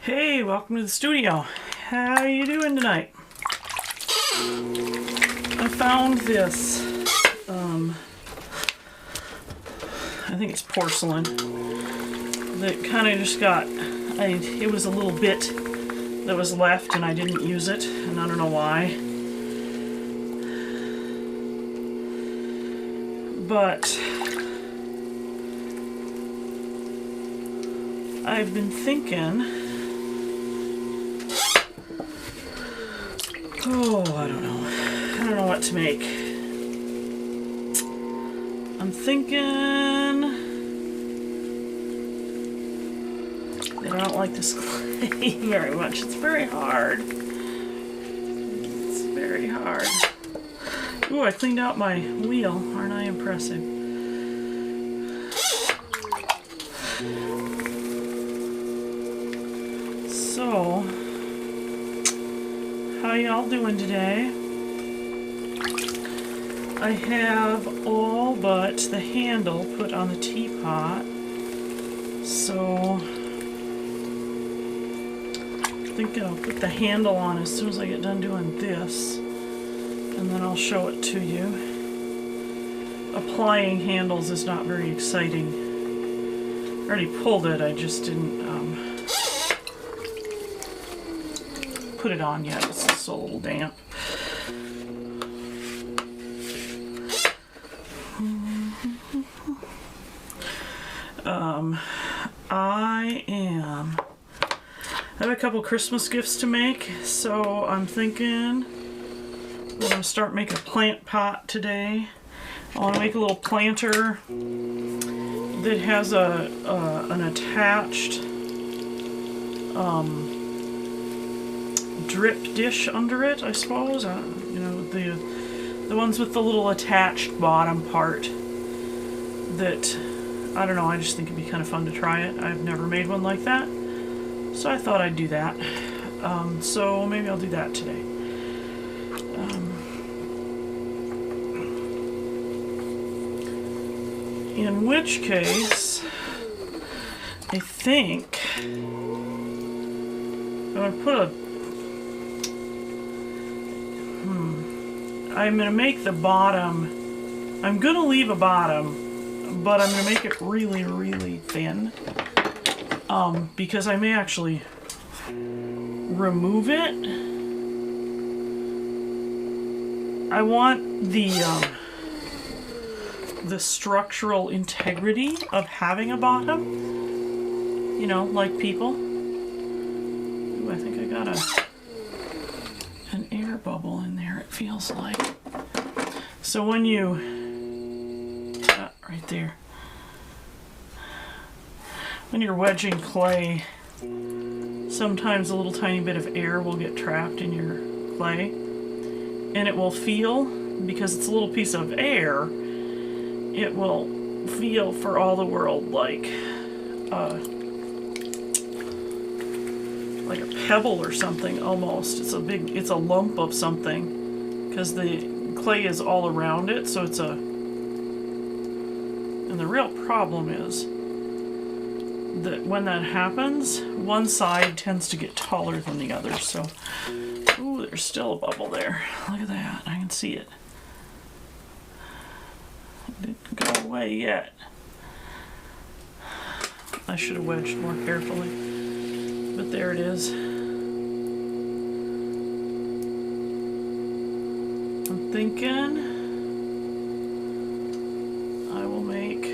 Hey, welcome to the studio. How you doing tonight? I found this, I think it's porcelain, that kind of just got, it was a little bit that was left and I didn't use it, and I don't know why. But I've been thinking, I don't know. I don't know what to make. I'm thinking that I don't like this clay very much. It's very hard. It's very hard. Ooh, I cleaned out my wheel. Aren't I impressive? So, how y'all doing today? I have all but the handle put on the teapot, so I'm thinking I'll put the handle on as soon as I get done doing this, and then I'll show it to you. Applying handles is not very exciting. I already pulled it, I just didn't put it on yet. It's still a little damp. I have a couple Christmas gifts to make, so I'm thinking I'm going to start making a plant pot today. I want to make a little planter that has an attached drip dish under it, I suppose. You know, the ones with the little attached bottom part that, I don't know, I just think it'd be kind of fun to try it. I've never made one like that, so I thought I'd do that. So maybe I'll do that today. In which case, I think I'm going to put I'm going to make the bottom, I'm going to leave a bottom, but I'm going to make it really, really thin, because I may actually remove it. I want the structural integrity of having a bottom, you know, like people. Ooh, I think I got an air bubble in there, it feels like. So when you, right there, when you're wedging clay, sometimes a little tiny bit of air will get trapped in your clay, and it will feel, because it's a little piece of air, it will feel for all the world like a pebble or something almost. It's a lump of something, because the clay is all around it, so it's and the real problem is that when that happens, one side tends to get taller than the other. So, ooh, there's still a bubble there. Look at that, I can see it. It didn't go away yet. I should have wedged more carefully, but there it is. I'm thinking I will make,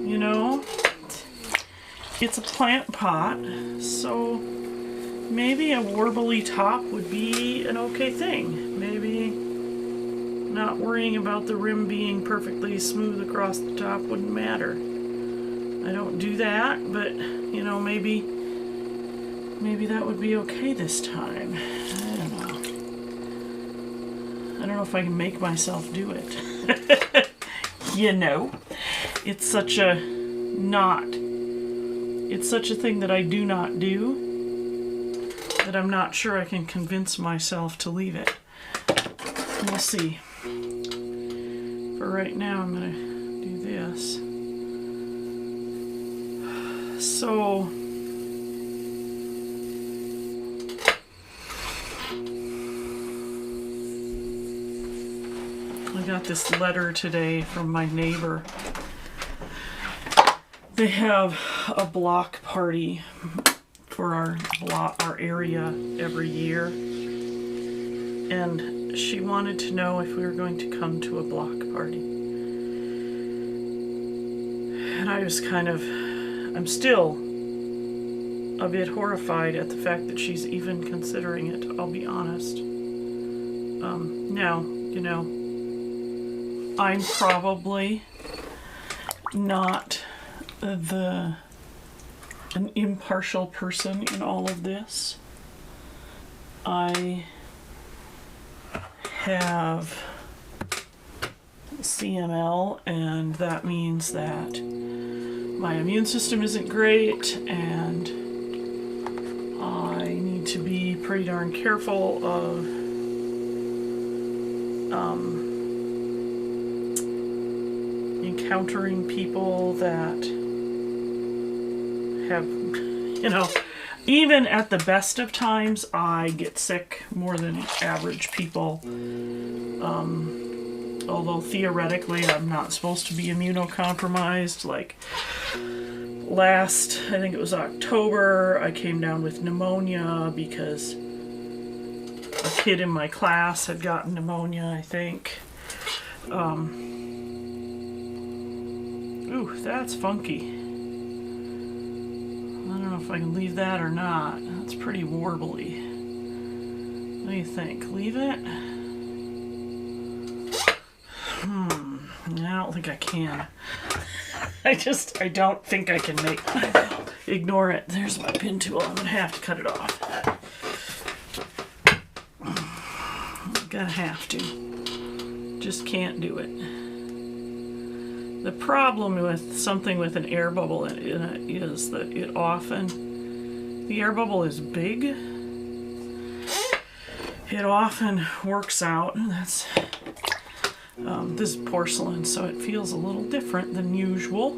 you know, it's a plant pot, so maybe a warbly top would be an okay thing. Maybe not worrying about the rim being perfectly smooth across the top wouldn't matter. I don't do that, but, you know, maybe that would be okay this time. I don't know. I don't know if I can make myself do it. You know, it's such a thing that I do not do, that I'm not sure I can convince myself to leave it. We'll see. For right now, I'm going to do this. So I got this letter today from my neighbor. They have a block party for our area every year, and she wanted to know if we were going to come to a block party. And I was I'm still a bit horrified at the fact that she's even considering it, I'll be honest. Now, you know, I'm probably not an impartial person in all of this. I have CML, and that means that my immune system isn't great, and I need to be pretty darn careful of encountering people that have, you know, even at the best of times, I get sick more than average people. Although theoretically I'm not supposed to be immunocompromised. Like last, I think it was October, I came down with pneumonia because a kid in my class had gotten pneumonia, I think. Ooh, that's funky. I don't know if I can leave that or not. That's pretty warbly. What do you think? Leave it? I don't think I can. I don't think I can ignore it. There's my pin tool. I'm gonna have to cut it off. I'm gonna have to. Just can't do it. The problem with something with an air bubble in it is that the air bubble is big. It often works out, and that's, this is porcelain, so it feels a little different than usual.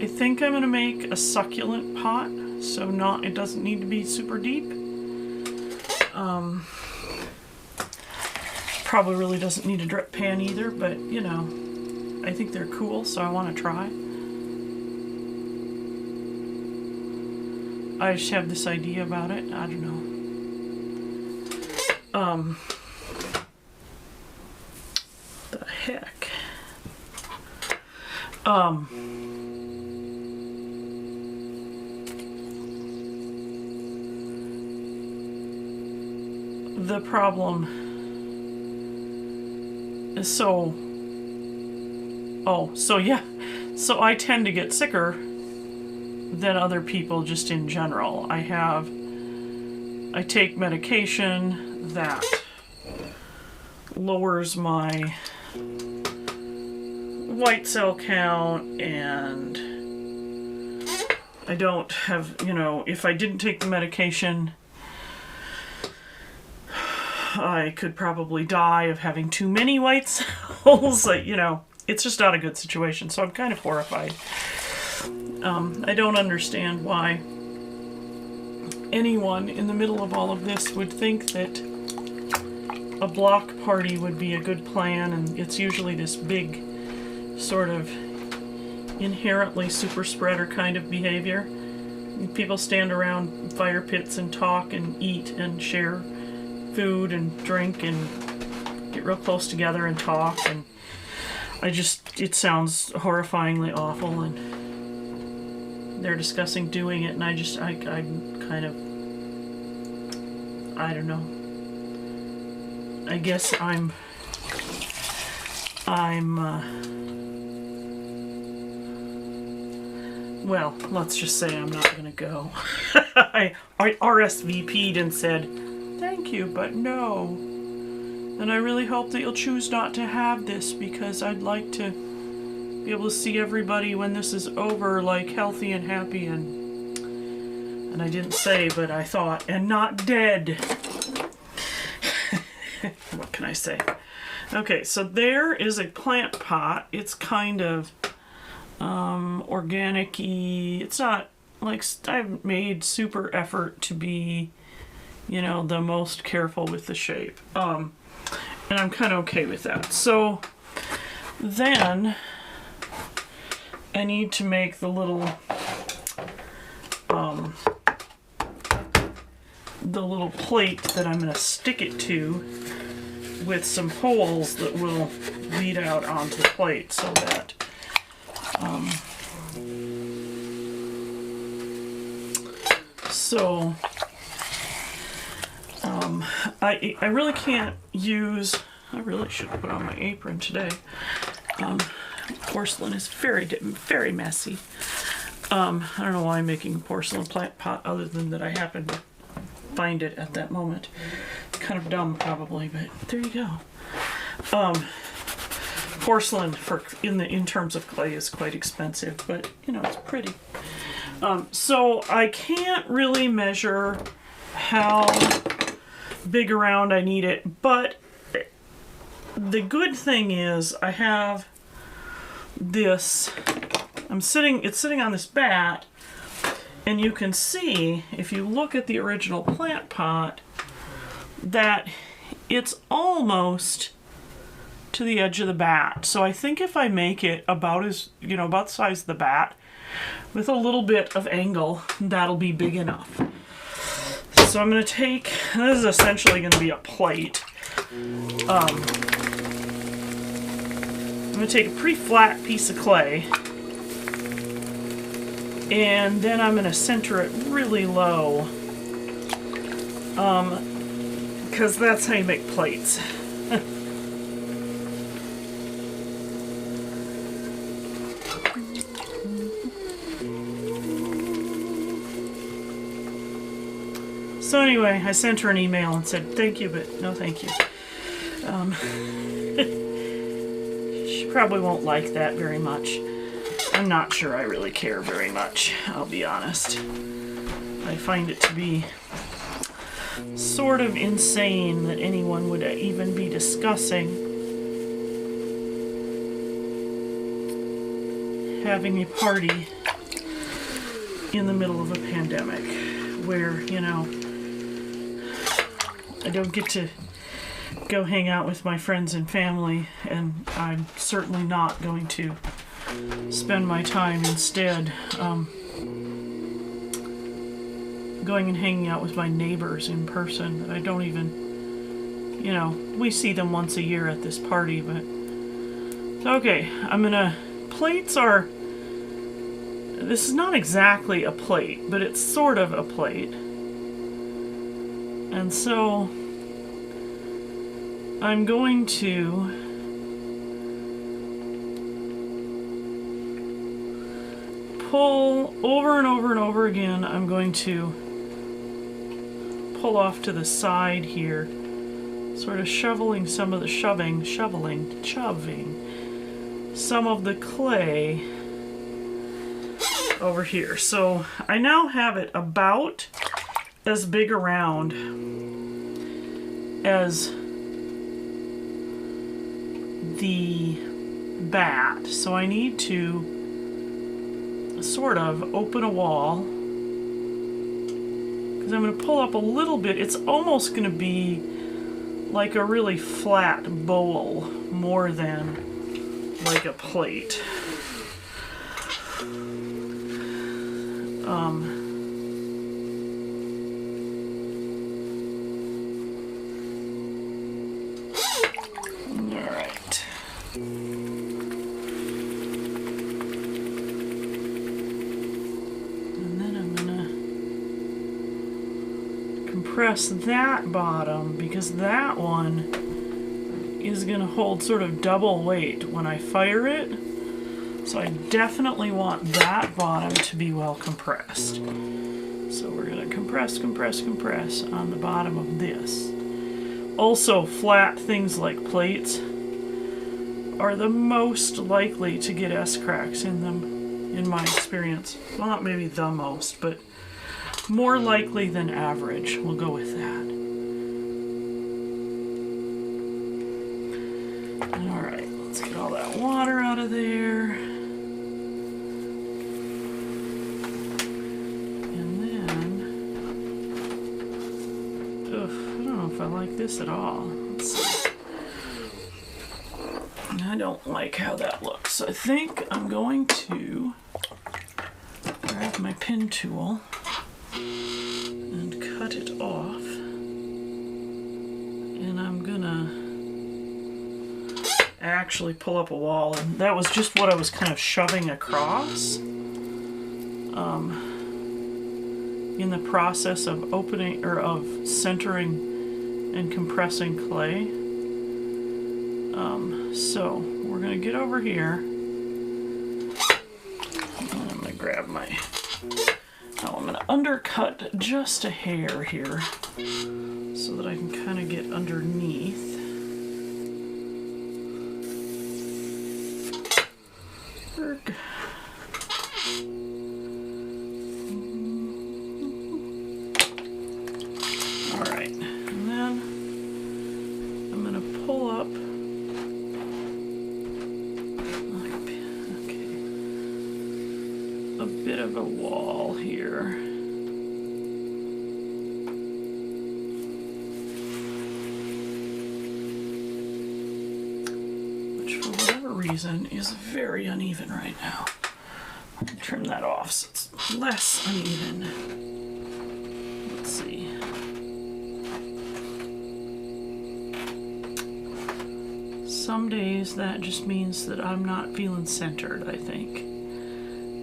I think I'm gonna make a succulent pot, so it doesn't need to be super deep. Probably really doesn't need a drip pan either, but you know, I think they're cool, so I want to try. I just have this idea about it. I don't know. The heck. The problem is so I tend to get sicker than other people just in general. I take medication that lowers my white cell count, and I don't have, you know, if I didn't take the medication, I could probably die of having too many white cells. Like, you know, it's just not a good situation, so I'm kind of horrified. I don't understand why anyone in the middle of all of this would think that a block party would be a good plan, and it's usually this big sort of inherently super spreader kind of behavior. People stand around fire pits and talk and eat and share food and drink and get real close together and talk, and it sounds horrifyingly awful, and they're discussing doing it, and I'm kind of, I don't know. I guess well, let's just say I'm not gonna go. I RSVP'd and said, thank you, but no. And I really hope that you'll choose not to have this, because I'd like to be able to see everybody when this is over, like, healthy and happy, and I didn't say, but I thought, and not dead. What can I say? Okay, so there is a plant pot. It's kind of organic-y. It's not like, I haven't made super effort to be, you know, the most careful with the shape. And I'm kind of okay with that. So then I need to make the little plate that I'm going to stick it to with some holes that will lead out onto the plate, so that I really can't use, I really should put on my apron today. Porcelain is very messy. I don't know why I'm making a porcelain plant pot other than that I happen to find it at that moment. It's kind of dumb probably, but there you go. Porcelain in terms of clay is quite expensive, but you know, it's pretty. So I can't really measure how big around I need it, but the good thing is I have this, it's sitting on this bat, and you can see, if you look at the original plant pot, that it's almost to the edge of the bat. So I think if I make it about the size of the bat, with a little bit of angle, that'll be big enough. So I'm going to take, this is essentially going to be a plate. I'm going to take a pretty flat piece of clay, and then I'm going to center it really low, because that's how you make plates. So anyway, I sent her an email and said, thank you, but no thank you. She probably won't like that very much. I'm not sure I really care very much, I'll be honest. I find it to be sort of insane that anyone would even be discussing having a party in the middle of a pandemic where, you know, I don't get to go hang out with my friends and family, and I'm certainly not going to spend my time instead going and hanging out with my neighbors in person that I don't even, you know, we see them once a year at this party, but okay, plates are, this is not exactly a plate, but it's sort of a plate. And so I'm going to pull over and over and over again. I'm going to pull off to the side here, sort of shoving some of the shoving some of the clay over here. So I now have it about as big around as the bat. So I need to sort of open a wall, because I'm going to pull up a little bit. It's almost going to be like a really flat bowl more than like a plate. Alright. And then I'm gonna compress that bottom, because that one is gonna hold sort of double weight when I fire it. So I definitely want that bottom to be well compressed. So we're going to compress on the bottom of this. Also, flat things like plates are the most likely to get S-cracks in them, in my experience. Well, not maybe the most, but more likely than average. We'll go with that. all that water out of there. And then, ugh, I don't know if I like this at all. Let's see. I don't like how that looks. I think I'm going to grab my pin tool and cut it off. And I'm gonna actually pull up a wall, and that was just what I was kind of shoving across in the process of opening or of centering and compressing clay. So we're gonna get over here. I'm gonna grab my, I'm gonna undercut just a hair here so that I can kind of get underneath. Alright, and then I'm going to pull up a bit of a wall here. Which, for whatever reason, is very uneven right now. Trim that off so it's less uneven. Let's see. Some days that just means that I'm not feeling centered, I think.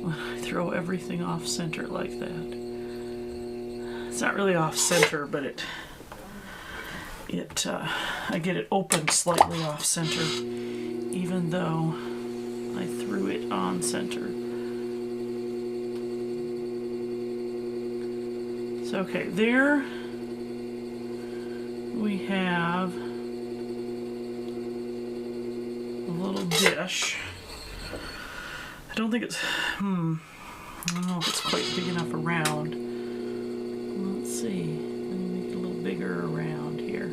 When I throw everything off center like that. It's not really off center, but I get it open slightly off center, even though I threw it on center. So, okay, there we have a little dish. I don't think it's, I don't know if it's quite big enough around. Let's see, let me make it a little bigger around here.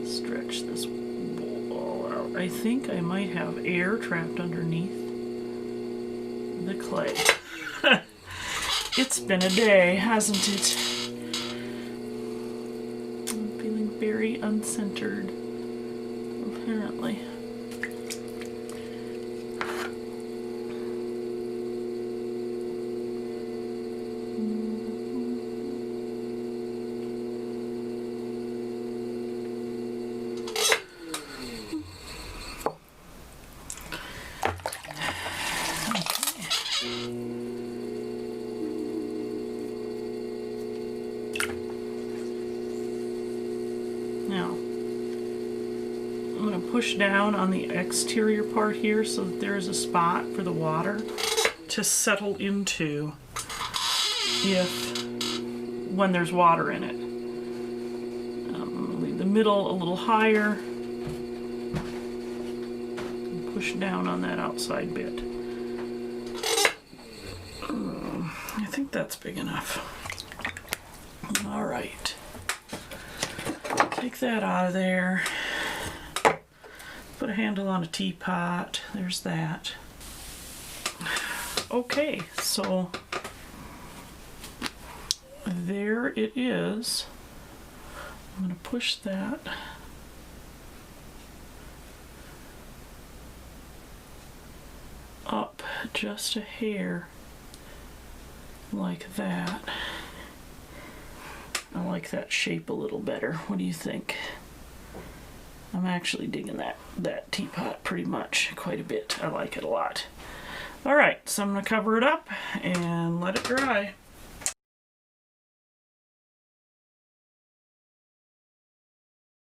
Stretch this ball out. I think I might have air trapped underneath the clay. It's been a day, hasn't it? I'm feeling very uncentered, apparently. Now, I'm going to push down on the exterior part here so that there is a spot for the water to settle into when there's water in it. I'm going to leave the middle a little higher and push down on that outside bit. I think that's big enough. All right. Take that out of there. Put a handle on a teapot. There's that. Okay, so there it is. I'm going to push that up just a hair like that. I like that shape a little better. What do you think? I'm actually digging that teapot pretty much quite a bit. I like it a lot. Alright, so I'm going to cover it up and let it dry.